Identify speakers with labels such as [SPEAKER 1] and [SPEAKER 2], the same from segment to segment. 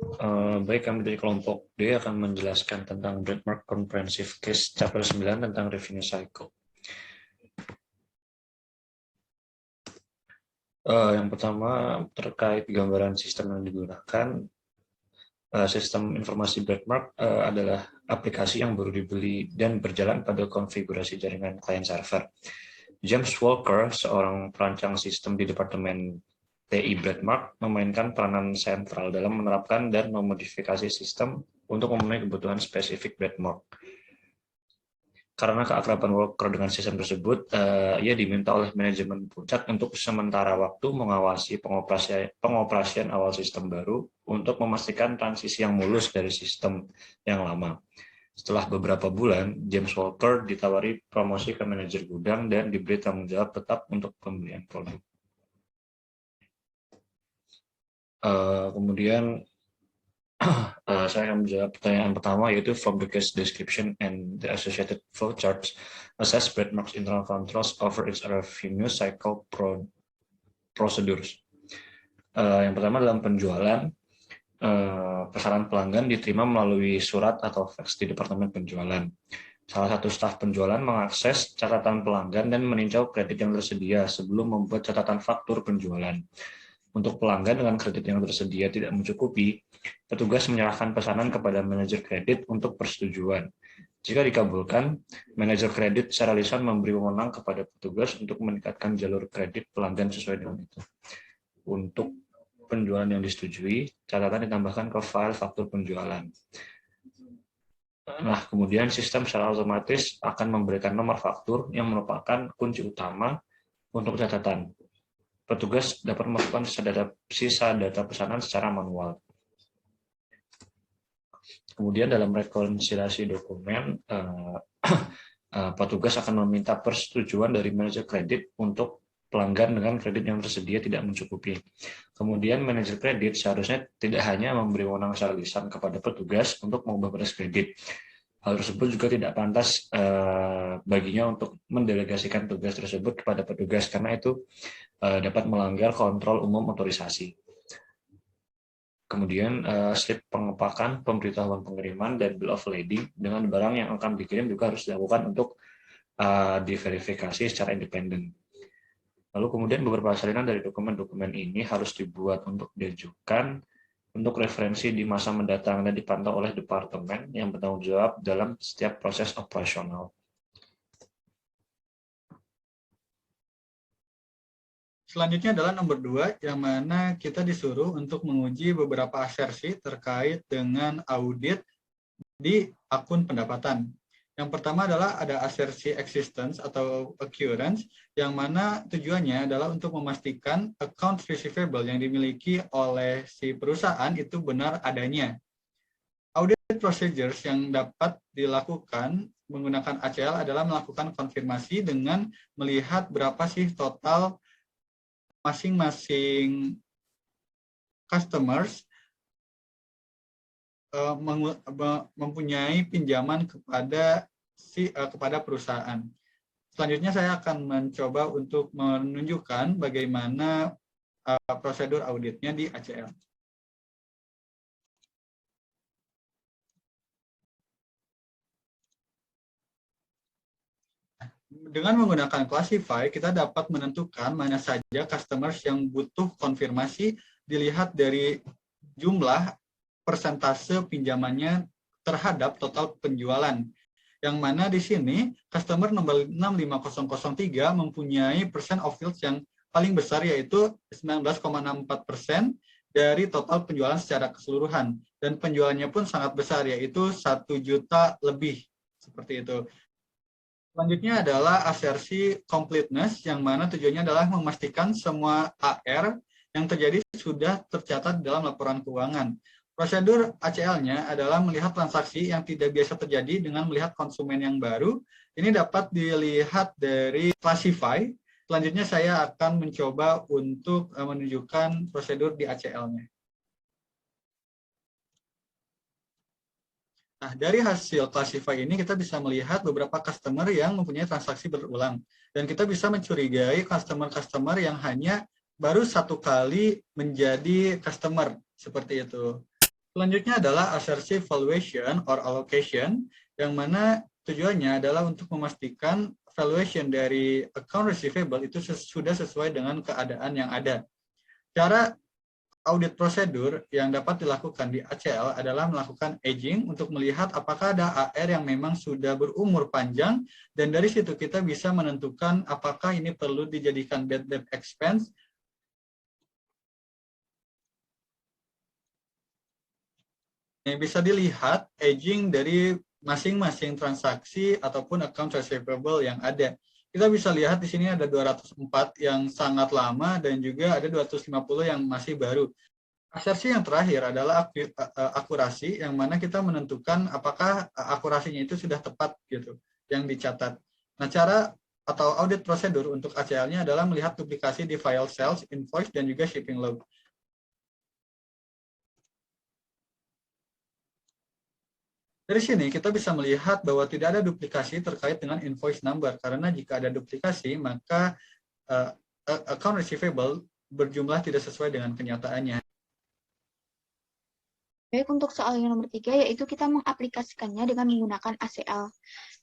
[SPEAKER 1] Baik, kami dari kelompok D akan menjelaskan tentang Breadmark Comprehensive Case Chapter 9 tentang Revenue Cycle. Yang pertama, terkait gambaran sistem yang digunakan. Sistem informasi Breadmark adalah aplikasi yang baru dibeli dan berjalan pada konfigurasi jaringan client server. James Walker, seorang perancang sistem di Departemen TI Breadmark, memainkan peranan sentral dalam menerapkan dan memodifikasi sistem untuk memenuhi kebutuhan spesifik Breadmark. Karena keakraban Walker dengan sistem tersebut, ia diminta oleh manajemen puncak untuk sementara waktu mengawasi pengoperasian awal sistem baru untuk memastikan transisi yang mulus dari sistem yang lama. Setelah beberapa bulan, James Walker ditawari promosi ke manajer gudang dan diberi tanggung jawab tetap untuk pembelian produk. Kemudian saya akan menjawab pertanyaan pertama, yaitu from the case description and the associated flowcharts, assess Breadmark's internal controls over its revenue cycle procedures. Yang pertama, dalam penjualan, pesanan pelanggan diterima melalui surat atau fax di Departemen Penjualan. Salah satu staf penjualan mengakses catatan pelanggan dan meninjau kredit yang tersedia sebelum membuat catatan faktur penjualan. Untuk pelanggan dengan kredit yang tersedia tidak mencukupi, petugas menyerahkan pesanan kepada manajer kredit untuk persetujuan. Jika dikabulkan, manajer kredit secara lisan memberi wewenang kepada petugas untuk meningkatkan jalur kredit pelanggan sesuai dengan itu. Untuk penjualan yang disetujui, catatan ditambahkan ke file faktur penjualan. Nah, kemudian sistem secara otomatis akan memberikan nomor faktur yang merupakan kunci utama untuk catatan. Petugas dapat memasukkan sisa data pesanan secara manual. Kemudian dalam rekonsiliasi dokumen, petugas akan meminta persetujuan dari manajer kredit untuk pelanggan dengan kredit yang tersedia tidak mencukupi. Kemudian manajer kredit seharusnya tidak hanya memberi wewenang secara lisan kepada petugas untuk mengubah batas kredit. Hal tersebut juga tidak pantas baginya untuk mendelegasikan tugas tersebut kepada petugas, karena itu dapat melanggar kontrol umum otorisasi. Kemudian slip pengepakan, pemberitahuan pengiriman, dan bill of lading dengan barang yang akan dikirim juga harus dilakukan untuk diverifikasi secara independen. Lalu kemudian beberapa salinan dari dokumen-dokumen ini harus dibuat untuk diajukan untuk referensi di masa mendatang dan dipantau oleh departemen yang bertanggung jawab dalam setiap proses operasional.
[SPEAKER 2] Selanjutnya adalah nomor 2, yang mana kita disuruh untuk menguji beberapa asersi terkait dengan audit di akun pendapatan. Yang pertama adalah ada asersi existence atau occurrence, yang mana tujuannya adalah untuk memastikan accounts receivable yang dimiliki oleh si perusahaan itu benar adanya. Audit procedures yang dapat dilakukan menggunakan ACL adalah melakukan konfirmasi dengan melihat berapa sih total masing-masing customers mempunyai pinjaman kepada perusahaan. Selanjutnya saya akan mencoba untuk menunjukkan bagaimana prosedur auditnya di ACL. Dengan menggunakan Classify, kita dapat menentukan mana saja customers yang butuh konfirmasi dilihat dari jumlah persentase pinjamannya terhadap total penjualan. Yang mana di sini, customer nomor 65003 mempunyai percent of yield yang paling besar, yaitu 19,64% dari total penjualan secara keseluruhan. Dan penjualannya pun sangat besar, yaitu 1 juta lebih. Seperti itu. Selanjutnya adalah asersi completeness, yang mana tujuannya adalah memastikan semua AR yang terjadi sudah tercatat dalam laporan keuangan. Prosedur ACL-nya adalah melihat transaksi yang tidak biasa terjadi dengan melihat konsumen yang baru. Ini dapat dilihat dari Classify. Selanjutnya saya akan mencoba untuk menunjukkan prosedur di ACL-nya. Nah, dari hasil Classify ini kita bisa melihat beberapa customer yang mempunyai transaksi berulang. Dan kita bisa mencurigai customer-customer yang hanya baru 1 kali menjadi customer. Seperti itu. Selanjutnya adalah assertive valuation or allocation, yang mana tujuannya adalah untuk memastikan valuation dari account receivable itu sudah sesuai dengan keadaan yang ada. Cara audit prosedur yang dapat dilakukan di ACL adalah melakukan aging untuk melihat apakah ada AR yang memang sudah berumur panjang, dan dari situ kita bisa menentukan apakah ini perlu dijadikan bad debt expense. Bisa dilihat aging dari masing-masing transaksi ataupun account receivable yang ada. Kita bisa lihat di sini ada 204 yang sangat lama dan juga ada 250 yang masih baru. Asersi yang terakhir adalah akurasi, yang mana kita menentukan apakah akurasinya itu sudah tepat gitu yang dicatat. Nah, cara atau audit prosedur untuk ACL-nya adalah melihat duplikasi di file sales, invoice, dan juga shipping log. Dari sini kita bisa melihat bahwa tidak ada duplikasi terkait dengan invoice number, karena jika ada duplikasi maka account receivable berjumlah tidak sesuai dengan kenyataannya.
[SPEAKER 3] Baik, untuk soal yang nomor 3, yaitu kita mengaplikasikannya dengan menggunakan ACL.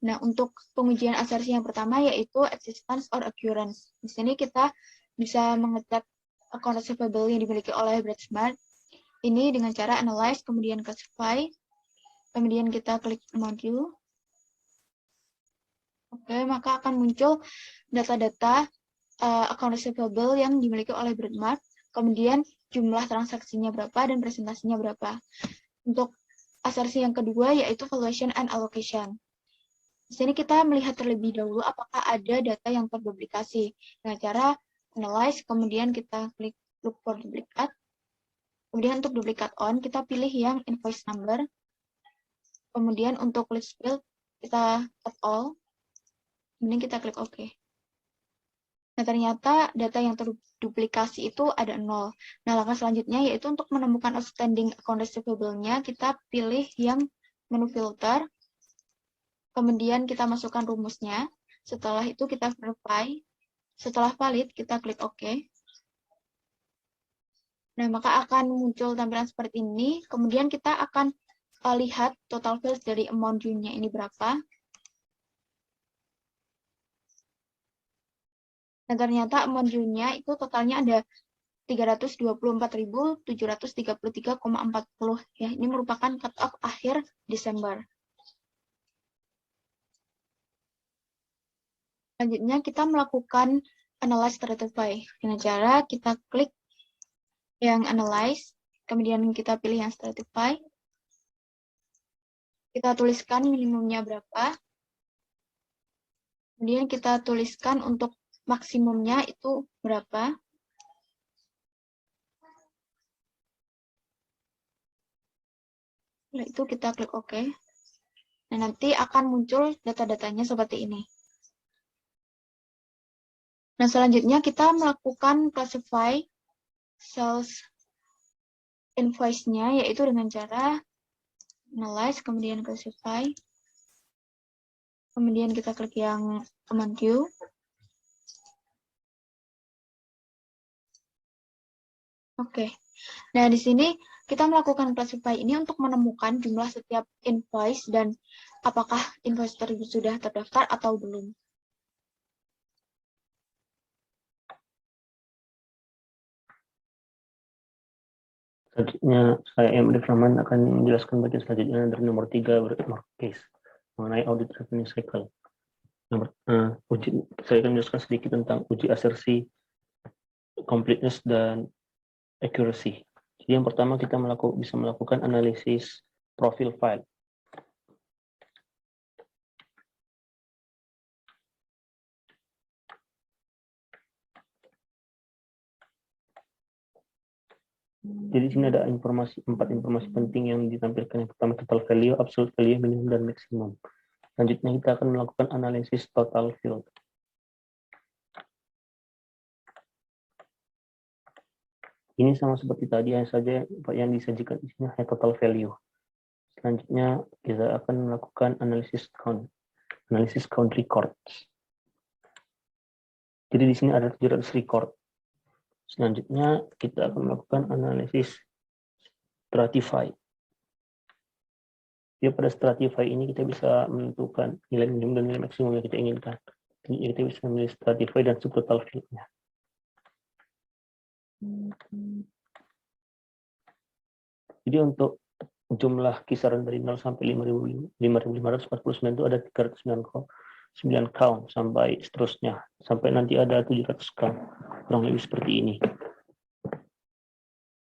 [SPEAKER 3] Nah, untuk pengujian asersi yang pertama yaitu existence or occurrence. Di sini kita bisa mengetek account receivable yang dimiliki oleh BreadSmart ini dengan cara analyze, kemudian classify, kemudian kita klik module. Oke, maka akan muncul data-data account receivable yang dimiliki oleh BreadSmart, kemudian jumlah transaksinya berapa dan presentasinya berapa. Untuk asersi yang kedua yaitu valuation and allocation. Di sini kita melihat terlebih dahulu apakah ada data yang terduplikasi. Dengan cara analyze, kemudian kita klik look for duplicate. Kemudian untuk duplicate on, kita pilih yang invoice number. Kemudian untuk list field, kita cut all. Kemudian kita klik OK. Nah, ternyata data yang terduplikasi itu ada 0. Nah, langkah selanjutnya yaitu untuk menemukan outstanding account receivable-nya, kita pilih yang menu filter. Kemudian kita masukkan rumusnya. Setelah itu kita verify. Setelah valid, kita klik OK. Nah, maka akan muncul tampilan seperti ini. Kemudian kita akan lihat total sales dari amount due-nya ini berapa. Dan ternyata amount due-nya itu totalnya ada 324.733,40 ya. Ini merupakan cut off akhir Desember. Selanjutnya kita melakukan analyze stratify. Dengan cara kita klik yang analyze, kemudian kita pilih yang stratify. Kita tuliskan minimumnya berapa. Kemudian kita tuliskan untuk maksimumnya itu berapa. Setelah itu kita klik OK. Nah, nanti akan muncul data-datanya seperti ini. Nah, selanjutnya kita melakukan classify sales invoice-nya, yaitu dengan cara analyze, kemudian classify. Kemudian kita klik yang amount due. Oke. Nah, di sini kita melakukan classify ini untuk menemukan jumlah setiap invoice dan apakah invoice tersebut sudah terdaftar atau belum.
[SPEAKER 4] Selanjutnya, saya M. Rahman akan menjelaskan bagian selanjutnya dari nomor 3, case, mengenai audit revenue cycle. Saya akan menjelaskan sedikit tentang uji asersi, completeness, dan accuracy. Jadi yang pertama kita bisa melakukan analisis profil file. Jadi di sini ada 4 informasi penting yang ditampilkan. Yang pertama total value, absolute value, minimum, dan maksimum. Selanjutnya kita akan melakukan analisis total field. Ini sama seperti tadi, hanya saja yang disajikan di sini hanya total value. Selanjutnya kita akan melakukan analisis count records. Jadi di sini ada 700 record. Selanjutnya kita akan melakukan analisis stratify. Jadi pada stratify ini kita bisa menentukan nilai minimum dan nilai maksimum yang kita inginkan. Jadi kita bisa memilih stratify dan subtotal field-nya. Jadi untuk jumlah kisaran dari 0 sampai 5.549 itu ada 309 count sampai seterusnya. Sampai nanti ada 700 count. Kurang lebih seperti ini.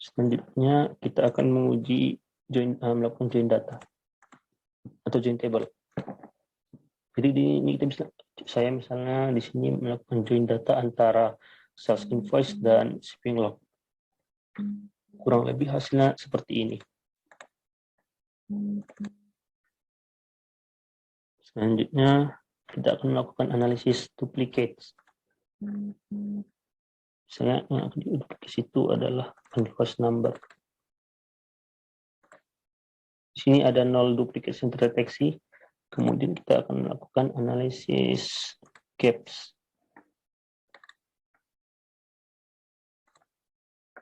[SPEAKER 4] Selanjutnya kita akan menguji melakukan join data atau join table. Jadi ini kita bisa, saya misalnya di sini melakukan join data antara sales invoice dan shipping log. Kurang lebih hasilnya seperti ini. Selanjutnya kita akan melakukan analisis duplicates. Misalnya yang akan diduplikasi itu adalah invoice number. Di sini ada 0 duplicates yang terdeteksi. Kemudian kita akan melakukan analisis gaps.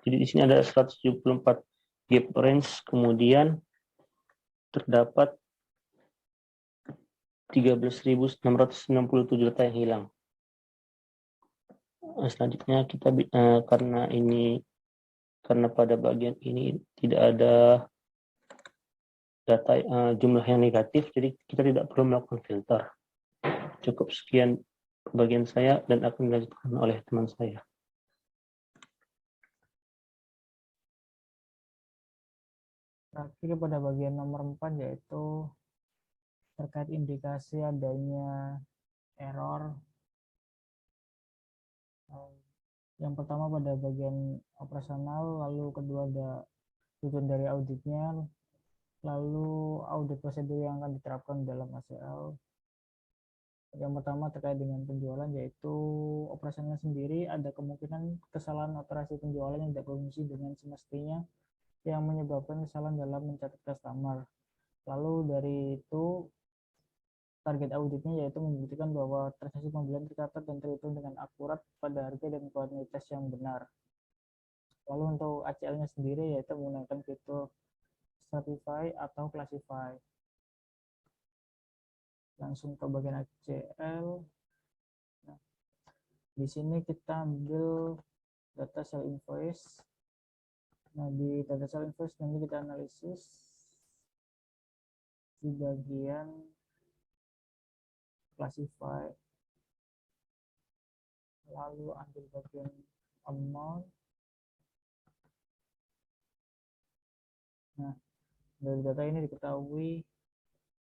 [SPEAKER 4] Jadi di sini ada 174 gap range, kemudian terdapat 13.667 data yang hilang. Selanjutnya kita karena pada bagian ini tidak ada data jumlah yang negatif, jadi kita tidak perlu melakukan filter. Cukup sekian bagian saya dan akan dilanjutkan oleh teman saya.
[SPEAKER 5] Terakhir pada bagian nomor 4 yaitu terkait indikasi adanya error. Yang pertama pada bagian operasional, lalu kedua ada tujuan dari auditnya, lalu audit prosedur yang akan diterapkan dalam ACL. Yang pertama terkait dengan penjualan, yaitu operasional sendiri ada kemungkinan kesalahan operasi penjualan yang tidak berfungsi dengan semestinya yang menyebabkan kesalahan dalam mencatat customer. Lalu dari itu target auditnya yaitu membuktikan bahwa transaksi pembelian tercatat dan terhitung dengan akurat pada harga dan kuantitas yang benar. Lalu untuk ACL-nya sendiri yaitu menggunakan fitur stratify atau classify. Langsung ke bagian ACL. Nah, di sini kita ambil data sell invoice. Nah, di data sell invoice nanti kita analisis di bagian classify, lalu ambil bagian amount. Nah, dari data ini diketahui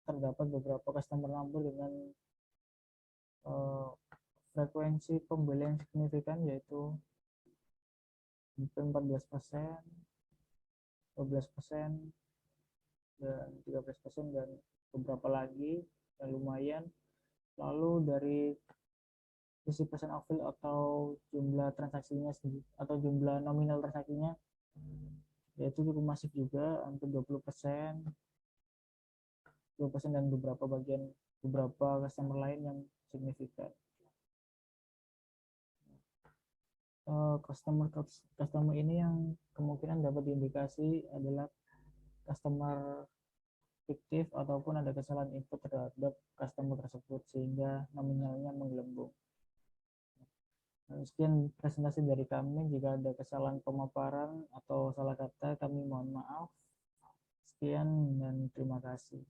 [SPEAKER 5] terdapat beberapa customer number dengan frekuensi pembelian signifikan yaitu 14%, 12%, dan 13%, dan beberapa lagi yang lumayan. Lalu dari sisi percent of fill atau jumlah transaksinya atau jumlah nominal transaksinya yaitu cukup masif juga, hampir 20%, dan beberapa customer lain yang signifikan. Customer ini yang kemungkinan dapat diindikasi adalah customer fiktif ataupun ada kesalahan input terhadap customer tersebut sehingga nominalnya menggelembung. Sekian presentasi dari kami. Jika ada kesalahan pemaparan atau salah kata kami mohon maaf. Sekian dan terima kasih.